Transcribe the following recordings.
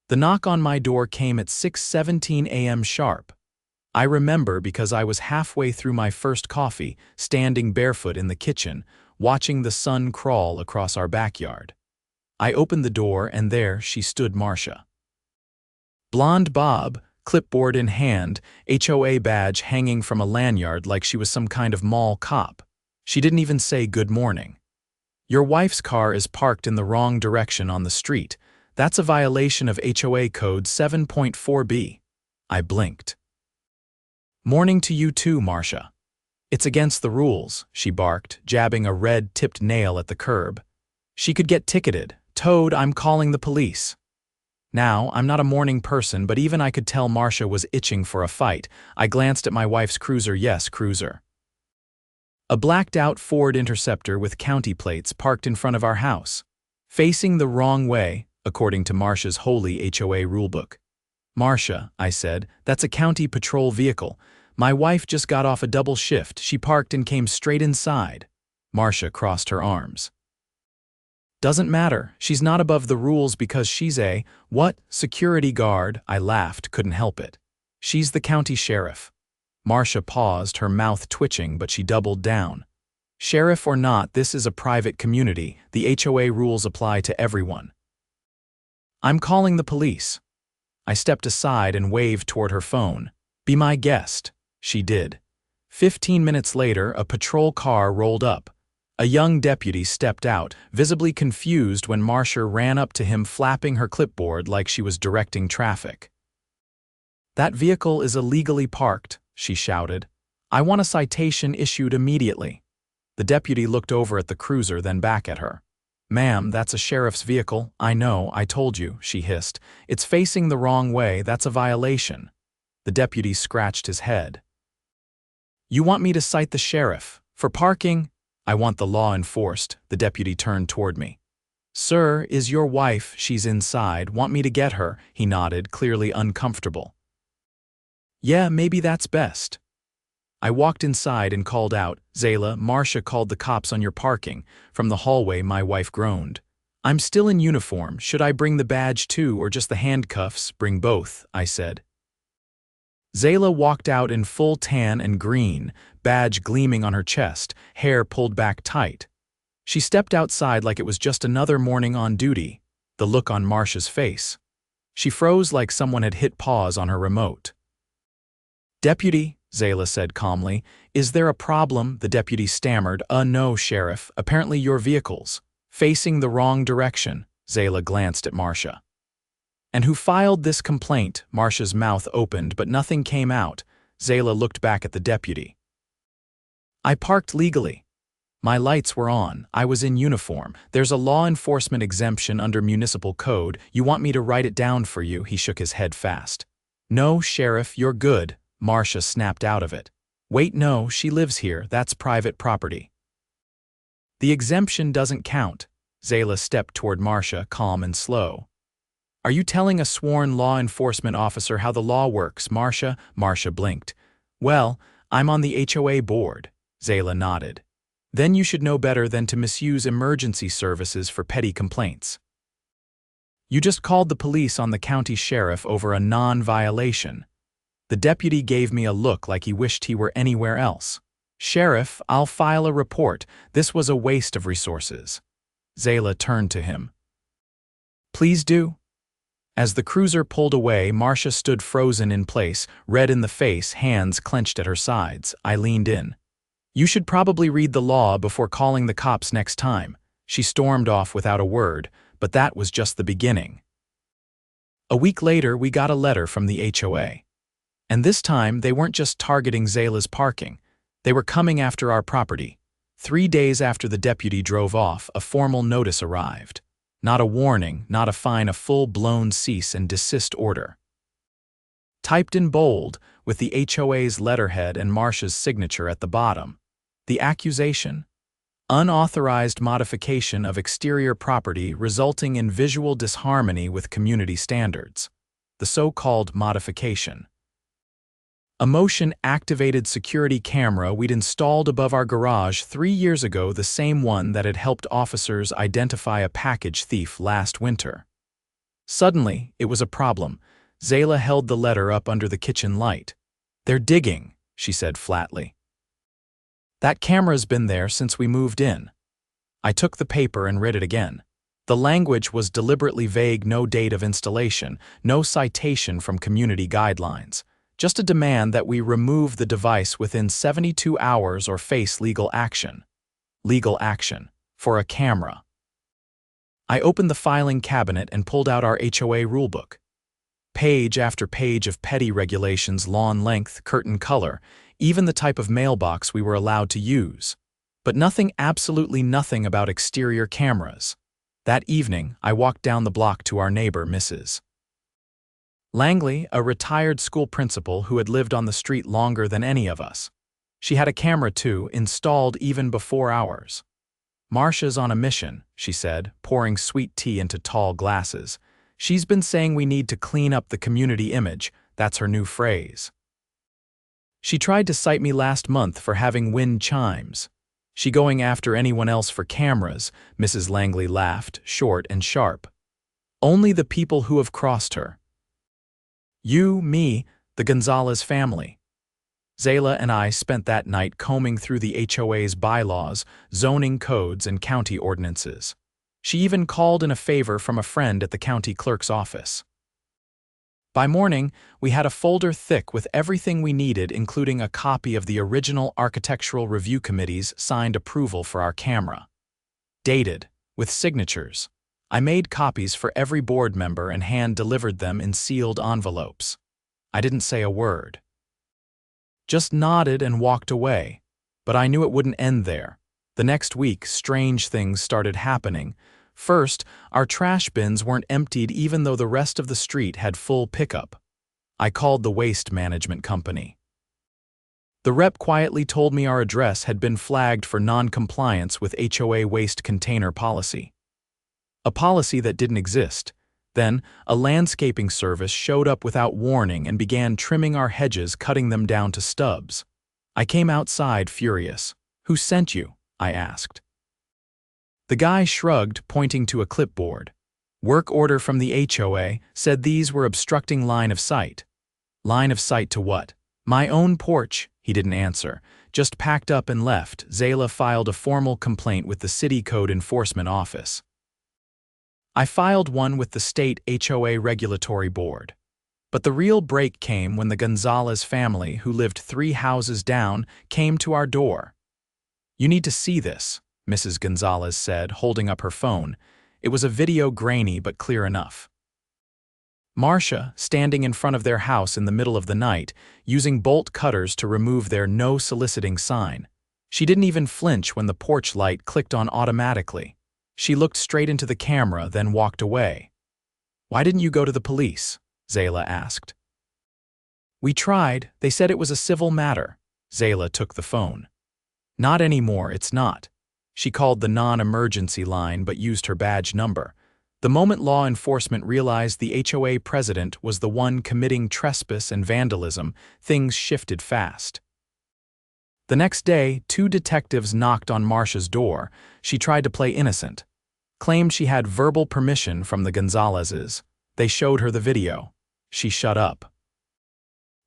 The knock on my door came at 6:17 a.m. sharp. I remember because I was halfway through my first coffee, standing barefoot in the kitchen, watching the sun crawl across our backyard. I opened the door and there she stood, Marcia. Blonde bob, clipboard in hand, HOA badge hanging from a lanyard like she was some kind of mall cop. She didn't even say good morning. Your wife's car is parked in the wrong direction on the street. That's a violation of HOA Code 7.4b. I blinked. Morning to you too, Marcia. It's against the rules, she barked, jabbing a red-tipped nail at the curb. She could get ticketed. Toad, I'm calling the police. Now, I'm not a morning person, but even I could tell Marcia was itching for a fight. I glanced at my wife's cruiser. Yes, cruiser. A blacked-out Ford Interceptor with county plates parked in front of our house. Facing the wrong way, according to Marcia's holy HOA rulebook. Marcia, I said, that's a county patrol vehicle. My wife just got off a double shift. She parked and came straight inside. Marcia crossed her arms. Doesn't matter. She's not above the rules because she's a, what, security guard? I laughed, couldn't help it. She's the county sheriff. Marcia paused, her mouth twitching, but she doubled down. Sheriff or not, this is a private community. The HOA rules apply to everyone. I'm calling the police. I stepped aside and waved toward her phone. Be my guest. She did. 15 minutes later, a patrol car rolled up. A young deputy stepped out, visibly confused when Marcia ran up to him flapping her clipboard like she was directing traffic. That vehicle is illegally parked, she shouted. I want a citation issued immediately. The deputy looked over at the cruiser, then back at her. Ma'am, that's a sheriff's vehicle. I know, I told you, she hissed. It's facing the wrong way, that's a violation. The deputy scratched his head. You want me to cite the sheriff? For parking? I want the law enforced. The deputy turned toward me. Sir, is your wife, she's inside, want me to get her? He nodded, clearly uncomfortable. Yeah, maybe that's best. I walked inside and called out, Zayla, Marcia called the cops on your parking. From the hallway, my wife groaned. I'm still in uniform. Should I bring the badge too or just the handcuffs? Bring both, I said. Zayla walked out in full tan and green, badge gleaming on her chest, hair pulled back tight. She stepped outside like it was just another morning on duty, the look on Marcia's face. She froze like someone had hit pause on her remote. Deputy, Zayla said calmly, is there a problem? The deputy stammered. No, Sheriff. Apparently your vehicle's facing the wrong direction. Zayla glanced at Marcia. And who filed this complaint? Marcia's mouth opened, but nothing came out. Zayla looked back at the deputy. I parked legally. My lights were on. I was in uniform. There's a law enforcement exemption under municipal code. You want me to write it down for you? He shook his head fast. No, Sheriff, you're good. Marcia snapped out of it. Wait, no, she lives here. That's private property. The exemption doesn't count. Zayla stepped toward Marcia, calm and slow. Are you telling a sworn law enforcement officer how the law works, Marcia? Marcia blinked. Well, I'm on the HOA board. Zayla nodded. Then you should know better than to misuse emergency services for petty complaints. You just called the police on the county sheriff over a non-violation. The deputy gave me a look like he wished he were anywhere else. Sheriff, I'll file a report. This was a waste of resources. Zayla turned to him. Please do. As the cruiser pulled away, Marcia stood frozen in place, red in the face, hands clenched at her sides. I leaned in. You should probably read the law before calling the cops next time. She stormed off without a word, but that was just the beginning. A week later, we got a letter from the HOA. And this time, they weren't just targeting Zayla's parking. They were coming after our property. 3 days after the deputy drove off, a formal notice arrived. Not a warning, not a fine, a full-blown cease and desist order. Typed in bold, with the HOA's letterhead and Marcia's signature at the bottom. The accusation: unauthorized modification of exterior property resulting in visual disharmony with community standards. The so-called modification. A motion-activated security camera we'd installed above our garage 3 years ago, the same one that had helped officers identify a package thief last winter. Suddenly, it was a problem. Zayla held the letter up under the kitchen light. "They're digging," she said flatly. "That camera's been there since we moved in." I took the paper and read it again. The language was deliberately vague, no date of installation, no citation from community guidelines, just a demand that we remove the device within 72 hours or face legal action. Legal action. For a camera. I opened the filing cabinet and pulled out our HOA rulebook. Page after page of petty regulations, lawn length, curtain color, even the type of mailbox we were allowed to use. But nothing, absolutely nothing about exterior cameras. That evening, I walked down the block to our neighbor, Mrs. Langley, a retired school principal who had lived on the street longer than any of us. She had a camera too, installed even before ours. "Marcia's on a mission," she said, pouring sweet tea into tall glasses. "She's been saying we need to clean up the community image. That's her new phrase. She tried to cite me last month for having wind chimes. She going after anyone else for cameras," Mrs. Langley laughed, short and sharp. "Only the people who have crossed her. You, me, the Gonzalez family." Zayla and I spent that night combing through the HOA's bylaws, zoning codes, and county ordinances. She even called in a favor from a friend at the county clerk's office. By morning, we had a folder thick with everything we needed, including a copy of the original Architectural Review Committee's signed approval for our camera. Dated, with signatures. I made copies for every board member and hand-delivered them in sealed envelopes. I didn't say a word. Just nodded and walked away. But I knew it wouldn't end there. The next week, strange things started happening. First, our trash bins weren't emptied even though the rest of the street had full pickup. I called the waste management company. The rep quietly told me our address had been flagged for non-compliance with HOA waste container policy. A policy that didn't exist. Then, a landscaping service showed up without warning and began trimming our hedges, cutting them down to stubs. I came outside furious. "Who sent you?" I asked. The guy shrugged, pointing to a clipboard. "Work order from the HOA, said these were obstructing line of sight." "Line of sight to what?" "My own porch." He didn't answer, just packed up and left. Zayla filed a formal complaint with the City Code Enforcement Office. I filed one with the state HOA Regulatory Board. But the real break came when the Gonzalez family, who lived 3 houses down, came to our door. "You need to see this," Mrs. Gonzalez said, holding up her phone. It was a video, grainy but clear enough. Marcia, standing in front of their house in the middle of the night, using bolt cutters to remove their "no soliciting" sign. She didn't even flinch when the porch light clicked on automatically. She looked straight into the camera, then walked away. "Why didn't you go to the police?" Zayla asked. "We tried. They said it was a civil matter." Zayla took the phone. "Not anymore, it's not." She called the non-emergency line but used her badge number. The moment law enforcement realized the HOA president was the one committing trespass and vandalism, things shifted fast. The next day, 2 detectives knocked on Marcia's door. She tried to play innocent. Claimed she had verbal permission from the Gonzalezes. They showed her the video. She shut up.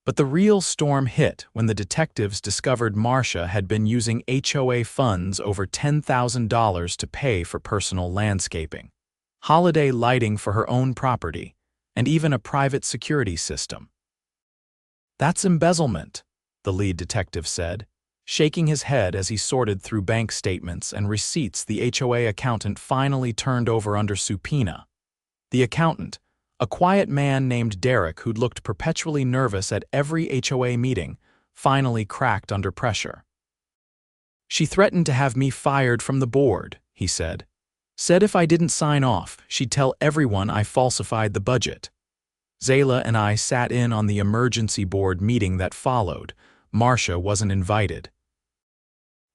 But the real storm hit when the detectives discovered Marcia had been using HOA funds over $10,000 to pay for personal landscaping, holiday lighting for her own property, and even a private security system. "That's embezzlement," the lead detective said, shaking his head as he sorted through bank statements and receipts the HOA accountant finally turned over under subpoena. The accountant, a quiet man named Derek who'd looked perpetually nervous at every HOA meeting, finally cracked under pressure. "She threatened to have me fired from the board," he said. "Said if I didn't sign off, she'd tell everyone I falsified the budget." Zayla and I sat in on the emergency board meeting that followed. Marcia wasn't invited.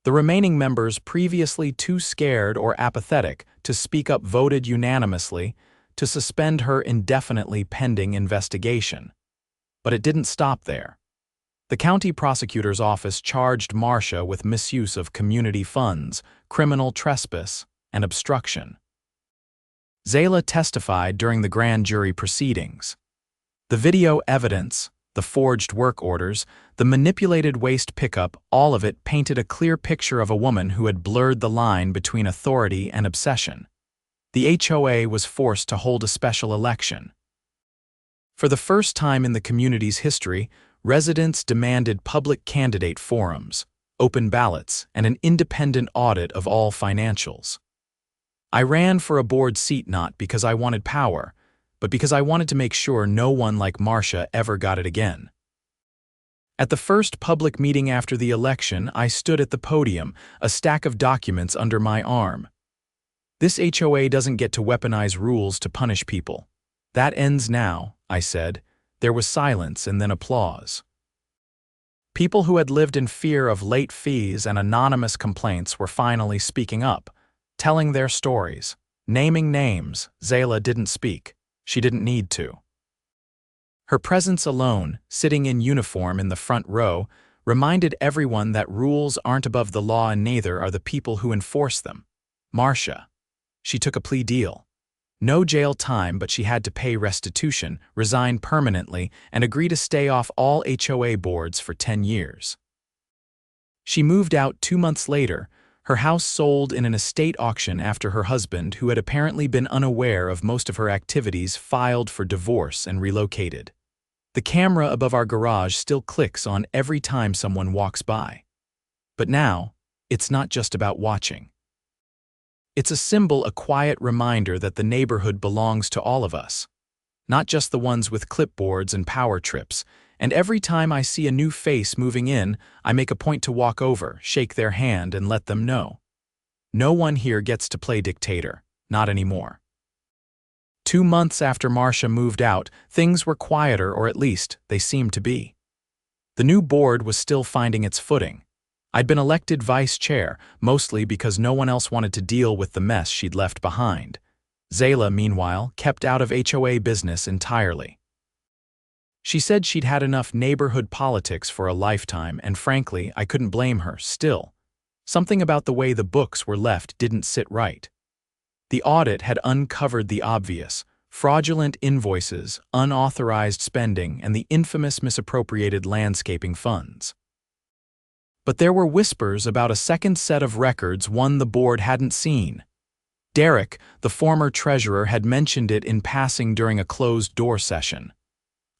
The remaining members, previously too scared or apathetic to speak up, voted unanimously to suspend her indefinitely pending investigation. But it didn't stop there. The county prosecutor's office charged Marcia with misuse of community funds, criminal trespass, and obstruction. Zayla testified during the grand jury proceedings. The video evidence, the forged work orders, the manipulated waste pickup, all of it painted a clear picture of a woman who had blurred the line between authority and obsession. The HOA was forced to hold a special election. For the first time in the community's history, residents demanded public candidate forums, open ballots, and an independent audit of all financials. I ran for a board seat not because I wanted power, but because I wanted to make sure no one like Marcia ever got it again. At the first public meeting after the election, I stood at the podium, a stack of documents under my arm. This HOA doesn't get to weaponize rules to punish people. That ends now, I said. There was silence and then applause. People who had lived in fear of late fees and anonymous complaints were finally speaking up, telling their stories, naming names. Zayla didn't speak. She didn't need to. Her presence alone, sitting in uniform in the front row, reminded everyone that rules aren't above the law and neither are the people who enforce them. Marcia. She took a plea deal. No jail time, but she had to pay restitution, resign permanently, and agree to stay off all HOA boards for 10 years. She moved out 2 months later. Her house sold in an estate auction after her husband, who had apparently been unaware of most of her activities, filed for divorce and relocated. The camera above our garage still clicks on every time someone walks by. But now, it's not just about watching. It's a symbol, a quiet reminder that the neighborhood belongs to all of us, not just the ones with clipboards and power trips. And every time I see a new face moving in, I make a point to walk over, shake their hand, and let them know. No one here gets to play dictator, not anymore. 2 months after Marcia moved out, things were quieter, or at least they seemed to be. The new board was still finding its footing. I'd been elected vice chair, mostly because no one else wanted to deal with the mess she'd left behind. Zayla, meanwhile, kept out of HOA business entirely. She said she'd had enough neighborhood politics for a lifetime, and frankly, I couldn't blame her. Still, something about the way the books were left didn't sit right. The audit had uncovered the obvious: fraudulent invoices, unauthorized spending, and the infamous misappropriated landscaping funds. But there were whispers about a second set of records, one the board hadn't seen. Derek, the former treasurer, had mentioned it in passing during a closed-door session.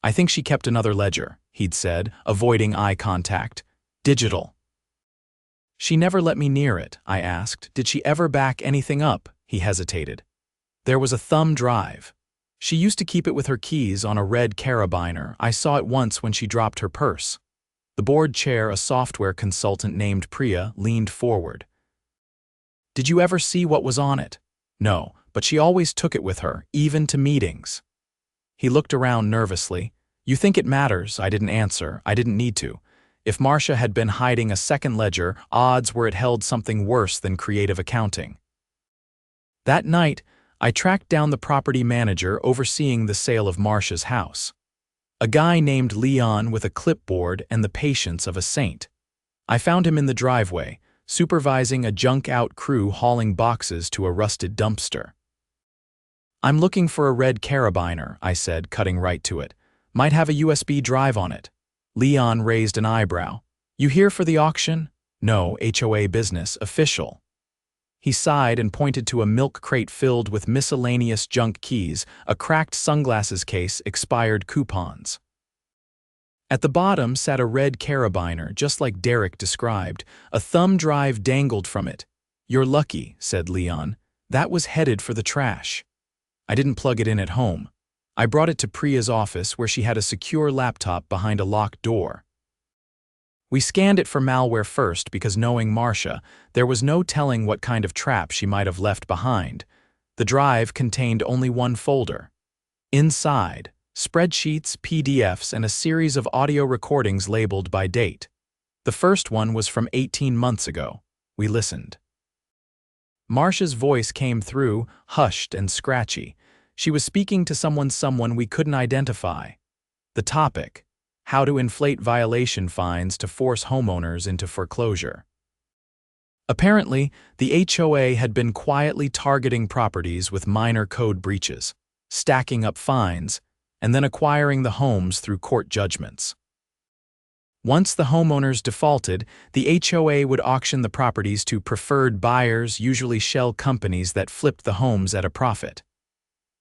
"I think she kept another ledger," he'd said, avoiding eye contact. "Digital." "She never let me near it," I asked. "Did she ever back anything up?" He hesitated. "There was a thumb drive. She used to keep it with her keys on a red carabiner. I saw it once when she dropped her purse." The board chair, a software consultant named Priya, leaned forward. "Did you ever see what was on it?" "No, but she always took it with her, even to meetings." He looked around nervously. "You think it matters?" I didn't answer. I didn't need to. If Marcia had been hiding a second ledger, odds were it held something worse than creative accounting. That night, I tracked down the property manager overseeing the sale of Marcia's house. A guy named Leon with a clipboard and the patience of a saint. I found him in the driveway, supervising a junk-out crew hauling boxes to a rusted dumpster. "I'm looking for a red carabiner," I said, cutting right to it. "Might have a USB drive on it." Leon raised an eyebrow. "You here for the auction?" "No, HOA business, official." He sighed and pointed to a milk crate filled with miscellaneous junk keys, a cracked sunglasses case, expired coupons. At the bottom sat a red carabiner, just like Derek described. A thumb drive dangled from it. "You're lucky," said Leon. "That was headed for the trash." I didn't plug it in at home. I brought it to Priya's office, where she had a secure laptop behind a locked door. We scanned it for malware first because, knowing Marcia, there was no telling what kind of trap she might have left behind. The drive contained only one folder. Inside, spreadsheets, PDFs, and a series of audio recordings labeled by date. The first one was from 18 months ago. We listened. Marcia's voice came through, hushed and scratchy. She was speaking to someone we couldn't identify. The topic: how to inflate violation fines to force homeowners into foreclosure. Apparently, the HOA had been quietly targeting properties with minor code breaches, stacking up fines, and then acquiring the homes through court judgments. Once the homeowners defaulted, the HOA would auction the properties to preferred buyers, usually shell companies that flipped the homes at a profit.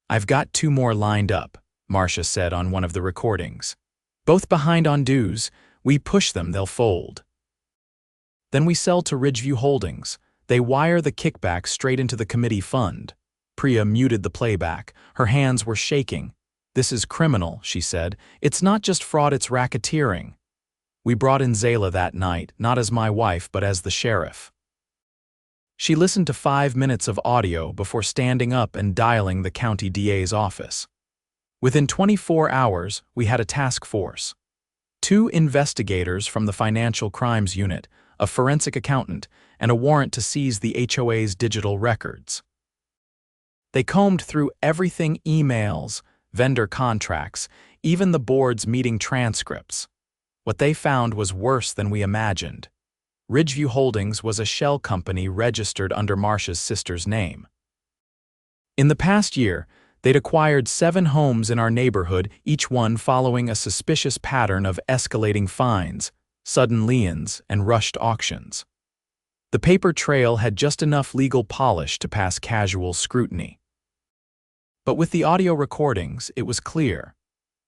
"I've got 2 more lined up," Marcia said on one of the recordings. "Both behind on dues. We push them, they'll fold. Then we sell to Ridgeview Holdings. They wire the kickback straight into the committee fund." Priya muted the playback. Her hands were shaking. "This is criminal," she said. "It's not just fraud, it's racketeering." We brought in Zayla that night, not as my wife, but as the sheriff. She listened to 5 minutes of audio before standing up and dialing the county DA's office. Within 24 hours, we had a task force. 2 investigators from the Financial Crimes Unit, a forensic accountant, and a warrant to seize the HOA's digital records. They combed through everything: emails, vendor contracts, even the board's meeting transcripts. What they found was worse than we imagined. Ridgeview Holdings was a shell company registered under Marcia's sister's name. In the past year, they'd acquired 7 homes in our neighborhood, each one following a suspicious pattern of escalating fines, sudden liens, and rushed auctions. The paper trail had just enough legal polish to pass casual scrutiny. But with the audio recordings, it was clear.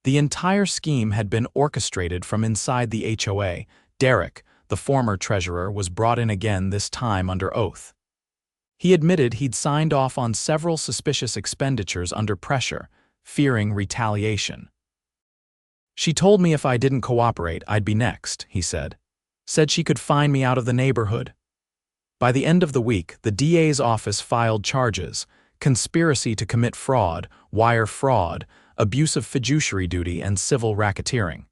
The entire scheme had been orchestrated from inside the HOA. Derek, the former treasurer, was brought in again, this time under oath. He admitted he'd signed off on several suspicious expenditures under pressure, fearing retaliation. "She told me if I didn't cooperate, I'd be next," he said. "Said she could fine me out of the neighborhood." By the end of the week, the DA's office filed charges: conspiracy to commit fraud, wire fraud, abuse of fiduciary duty, and civil racketeering.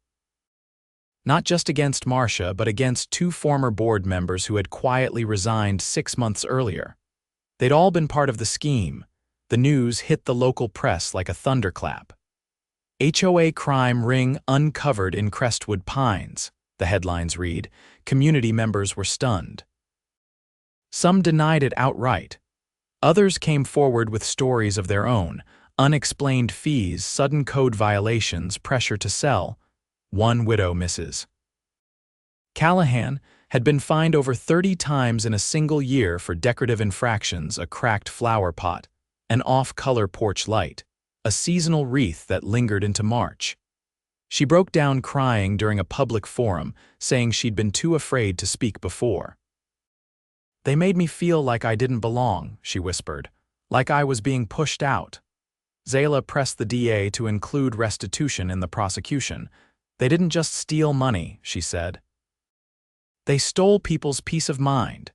Not just against Marcia, but against 2 former board members who had quietly resigned 6 months earlier. They'd all been part of the scheme. The news hit the local press like a thunderclap. "HOA crime ring uncovered in Crestwood Pines," the headlines read. Community members were stunned. Some denied it outright. Others came forward with stories of their own: unexplained fees, sudden code violations, pressure to sell. One widow, Mrs. Callahan, had been fined over 30 times in a single year for decorative infractions: a cracked flower pot, an off-color porch light, a seasonal wreath that lingered into March. She broke down crying during a public forum, saying she'd been too afraid to speak before. "They made me feel like I didn't belong," she whispered, "like I was being pushed out." Zayla pressed the DA to include restitution in the prosecution. "They didn't just steal money," she said. "They stole people's peace of mind."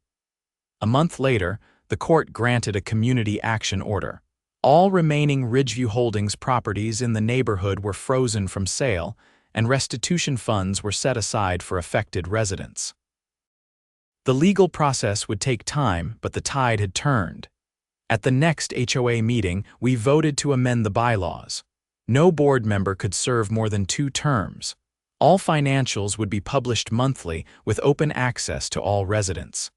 A month later, the court granted a community action order. All remaining Ridgeview Holdings properties in the neighborhood were frozen from sale, and restitution funds were set aside for affected residents. The legal process would take time, but the tide had turned. At the next HOA meeting, we voted to amend the bylaws. No board member could serve more than 2 terms. All financials would be published monthly with open access to all residents.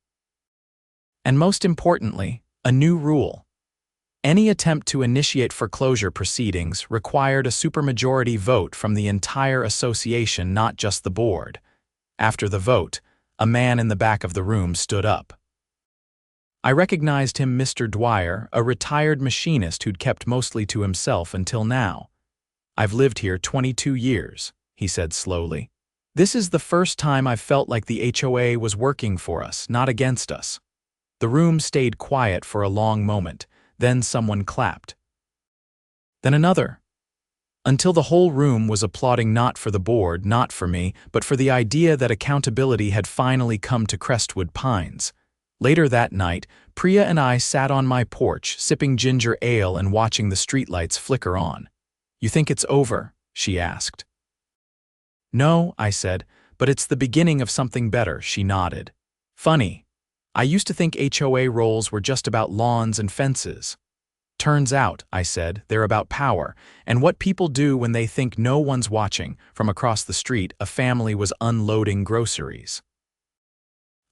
And most importantly, a new rule. Any attempt to initiate foreclosure proceedings required a supermajority vote from the entire association, not just the board. After the vote, a man in the back of the room stood up. I recognized him, Mr. Dwyer, a retired machinist who'd kept mostly to himself until now. "I've lived here 22 years, he said slowly. "This is the first time I've felt like the HOA was working for us, not against us." The room stayed quiet for a long moment. Then someone clapped. Then another. Until the whole room was applauding, not for the board, not for me, but for the idea that accountability had finally come to Crestwood Pines. Later that night, Priya and I sat on my porch, sipping ginger ale and watching the streetlights flicker on. "You think it's over?" she asked. "No," I said, "but it's the beginning of something better," she nodded. "Funny. I used to think HOA roles were just about lawns and fences. Turns out," I said, "they're about power, and what people do when they think no one's watching." From across the street, a family was unloading groceries.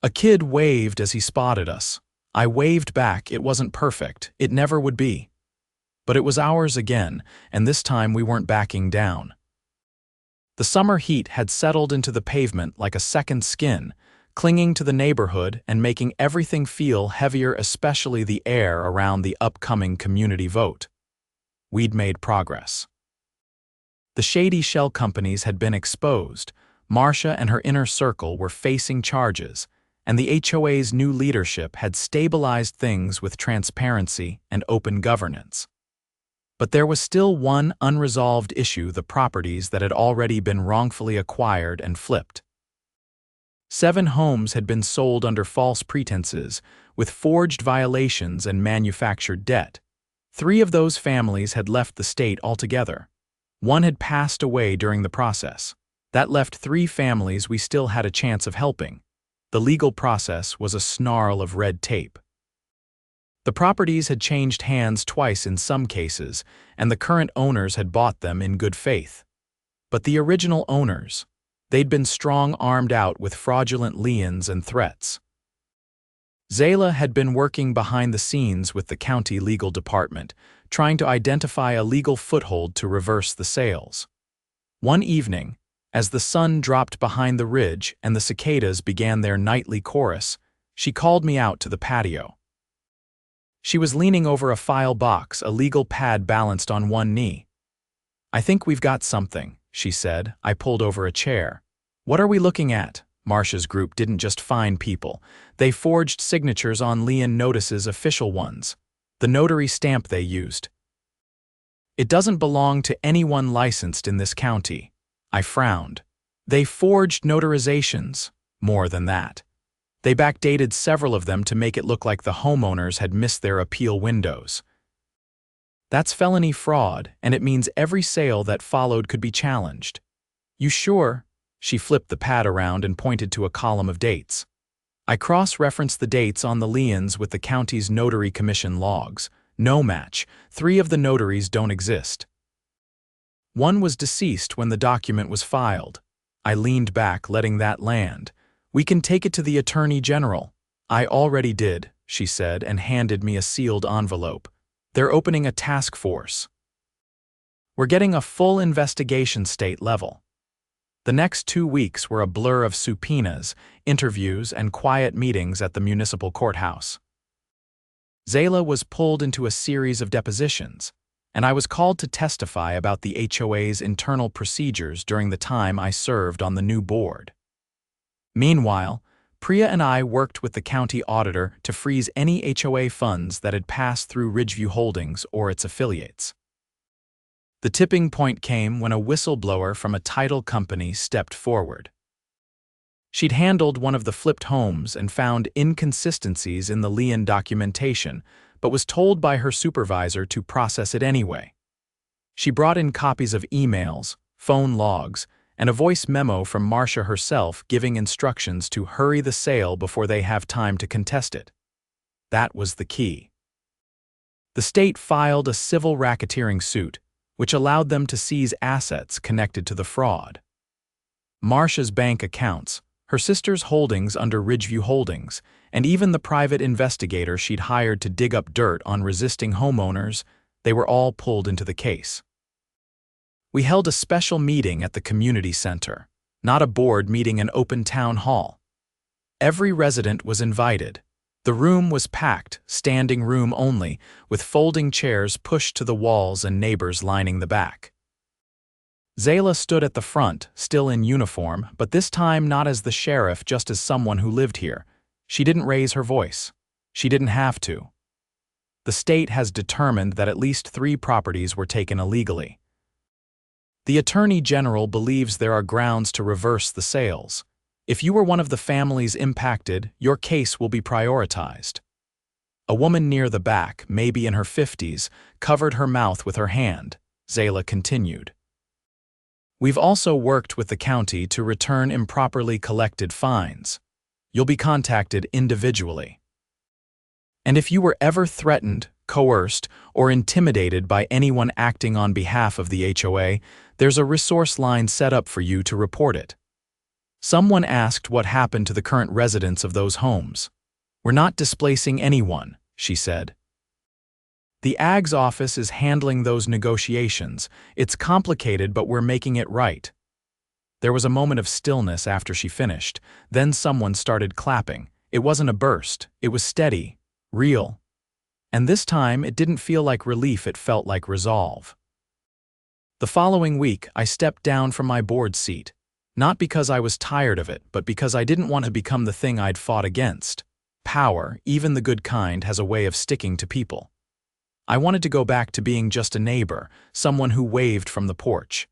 A kid waved as he spotted us. I waved back. It wasn't perfect. It never would be. But it was ours again, and this time we weren't backing down. The summer heat had settled into the pavement like a second skin, clinging to the neighborhood and making everything feel heavier, especially the air around the upcoming community vote. We'd made progress. The shady shell companies had been exposed. Marcia and her inner circle were facing charges, and the HOA's new leadership had stabilized things with transparency and open governance. But there was still one unresolved issue: the properties that had already been wrongfully acquired and flipped. 7 homes had been sold under false pretenses, with forged violations and manufactured debt. 3 of those families had left the state altogether. 1 had passed away during the process. That left 3 families we still had a chance of helping. The legal process was a snarl of red tape. The properties had changed hands twice in some cases, and the current owners had bought them in good faith. But the original owners, they'd been strong-armed out with fraudulent liens and threats. Zayla had been working behind the scenes with the county legal department, trying to identify a legal foothold to reverse the sales. One evening, as the sun dropped behind the ridge and the cicadas began their nightly chorus, she called me out to the patio. She was leaning over a file box, a legal pad balanced on one knee. "I think we've got something," she said. I pulled over a chair. "What are we looking at?" Marcia's group didn't just find people. They forged signatures on lien notices, official ones. The notary stamp they used. "It doesn't belong to anyone licensed in this county." I frowned. "They forged notarizations. More than that. They backdated several of them to make it look like the homeowners had missed their appeal windows. That's felony fraud, and it means every sale that followed could be challenged." "You sure?" She flipped the pad around and pointed to a column of dates. I cross-referenced the dates on the liens with the county's notary commission logs. No match. 3 of the notaries don't exist. 1 was deceased when the document was filed. I leaned back, letting that land. "We can take it to the Attorney General." "I already did," she said, and handed me a sealed envelope. "They're opening a task force. We're getting a full investigation state level." The next 2 weeks were a blur of subpoenas, interviews, and quiet meetings at the municipal courthouse. Zayla was pulled into a series of depositions, and I was called to testify about the HOA's internal procedures during the time I served on the new board. Meanwhile, Priya and I worked with the county auditor to freeze any HOA funds that had passed through Ridgeview Holdings or its affiliates. The tipping point came when a whistleblower from a title company stepped forward. She'd handled one of the flipped homes and found inconsistencies in the lien documentation, but was told by her supervisor to process it anyway. She brought in copies of emails, phone logs, and a voice memo from Marcia herself giving instructions to hurry the sale before they have time to contest it. That was the key. The state filed a civil racketeering suit, which allowed them to seize assets connected to the fraud. Marcia's bank accounts, her sister's holdings under Ridgeview Holdings, and even the private investigator she'd hired to dig up dirt on resisting homeowners, they were all pulled into the case. We held a special meeting at the community center, not a board meeting, an open town hall. Every resident was invited. The room was packed, standing room only, with folding chairs pushed to the walls and neighbors lining the back. Zayla stood at the front, still in uniform, but this time not as the sheriff, just as someone who lived here. She didn't raise her voice. She didn't have to. The state has determined that at least 3 properties were taken illegally. The Attorney General believes there are grounds to reverse the sales. If you were one of the families impacted, your case will be prioritized. A woman near the back, maybe in her 50s, covered her mouth with her hand. Zayla continued. "We've also worked with the county to return improperly collected fines. You'll be contacted individually. And if you were ever threatened, coerced, or intimidated by anyone acting on behalf of the HOA, there's a resource line set up for you to report it. Someone asked what happened to the current residents of those homes. "We're not displacing anyone," she said. "The AG's office is handling those negotiations. It's complicated, but we're making it right." There was a moment of stillness after she finished. Then someone started clapping. It wasn't a burst. It was steady, real. And this time, it didn't feel like relief, it felt like resolve. The following week, I stepped down from my board seat. Not because I was tired of it, but because I didn't want to become the thing I'd fought against. Power, even the good kind, has a way of sticking to people. I wanted to go back to being just a neighbor, someone who waved from the porch.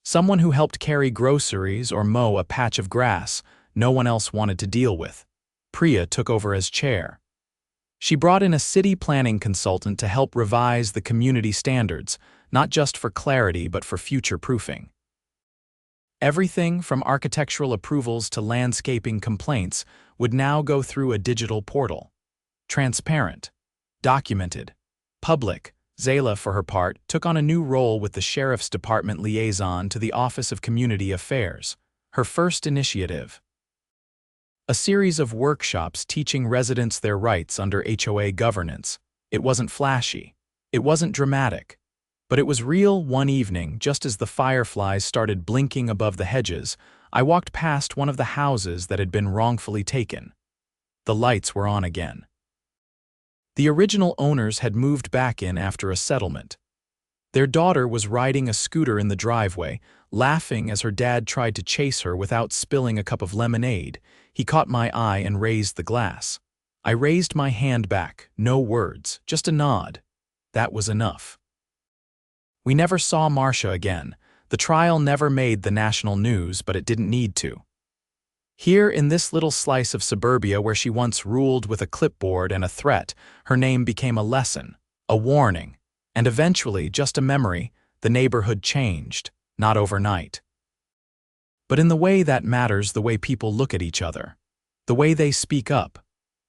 Someone who helped carry groceries or mow a patch of grass no one else wanted to deal with. Priya took over as chair. She brought in a city planning consultant to help revise the community standards, not just for clarity but for future-proofing. Everything from architectural approvals to landscaping complaints would now go through a digital portal. Transparent, documented, public. Zayla, for her part, took on a new role with the Sheriff's Department liaison to the Office of Community Affairs, her first initiative. A series of workshops teaching residents their rights under HOA governance. It wasn't flashy. It wasn't dramatic. But it was real. One evening, just as the fireflies started blinking above the hedges, I walked past one of the houses that had been wrongfully taken. The lights were on again. The original owners had moved back in after a settlement. Their daughter was riding a scooter in the driveway, laughing as her dad tried to chase her without spilling a cup of lemonade. He caught my eye and raised the glass. I raised my hand back, no words, just a nod. That was enough. We never saw Marcia again. The trial never made the national news, but it didn't need to. Here in this little slice of suburbia where she once ruled with a clipboard and a threat, her name became a lesson, a warning, and eventually just a memory. The neighborhood changed, not overnight. But in the way that matters, the way people look at each other, the way they speak up,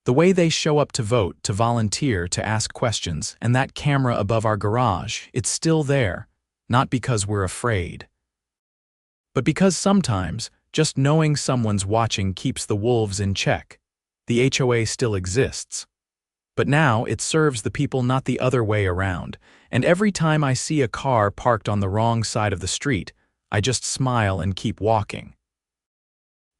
the way they show up to vote, to volunteer, to ask questions, and that camera above our garage, it's still there, not because we're afraid, but because sometimes just knowing someone's watching keeps the wolves in check. The HOA still exists. But now it serves the people, not the other way around. And every time I see a car parked on the wrong side of the street, I just smile and keep walking.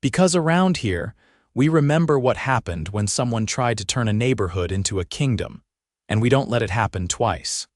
Because around here, we remember what happened when someone tried to turn a neighborhood into a kingdom, and we don't let it happen twice.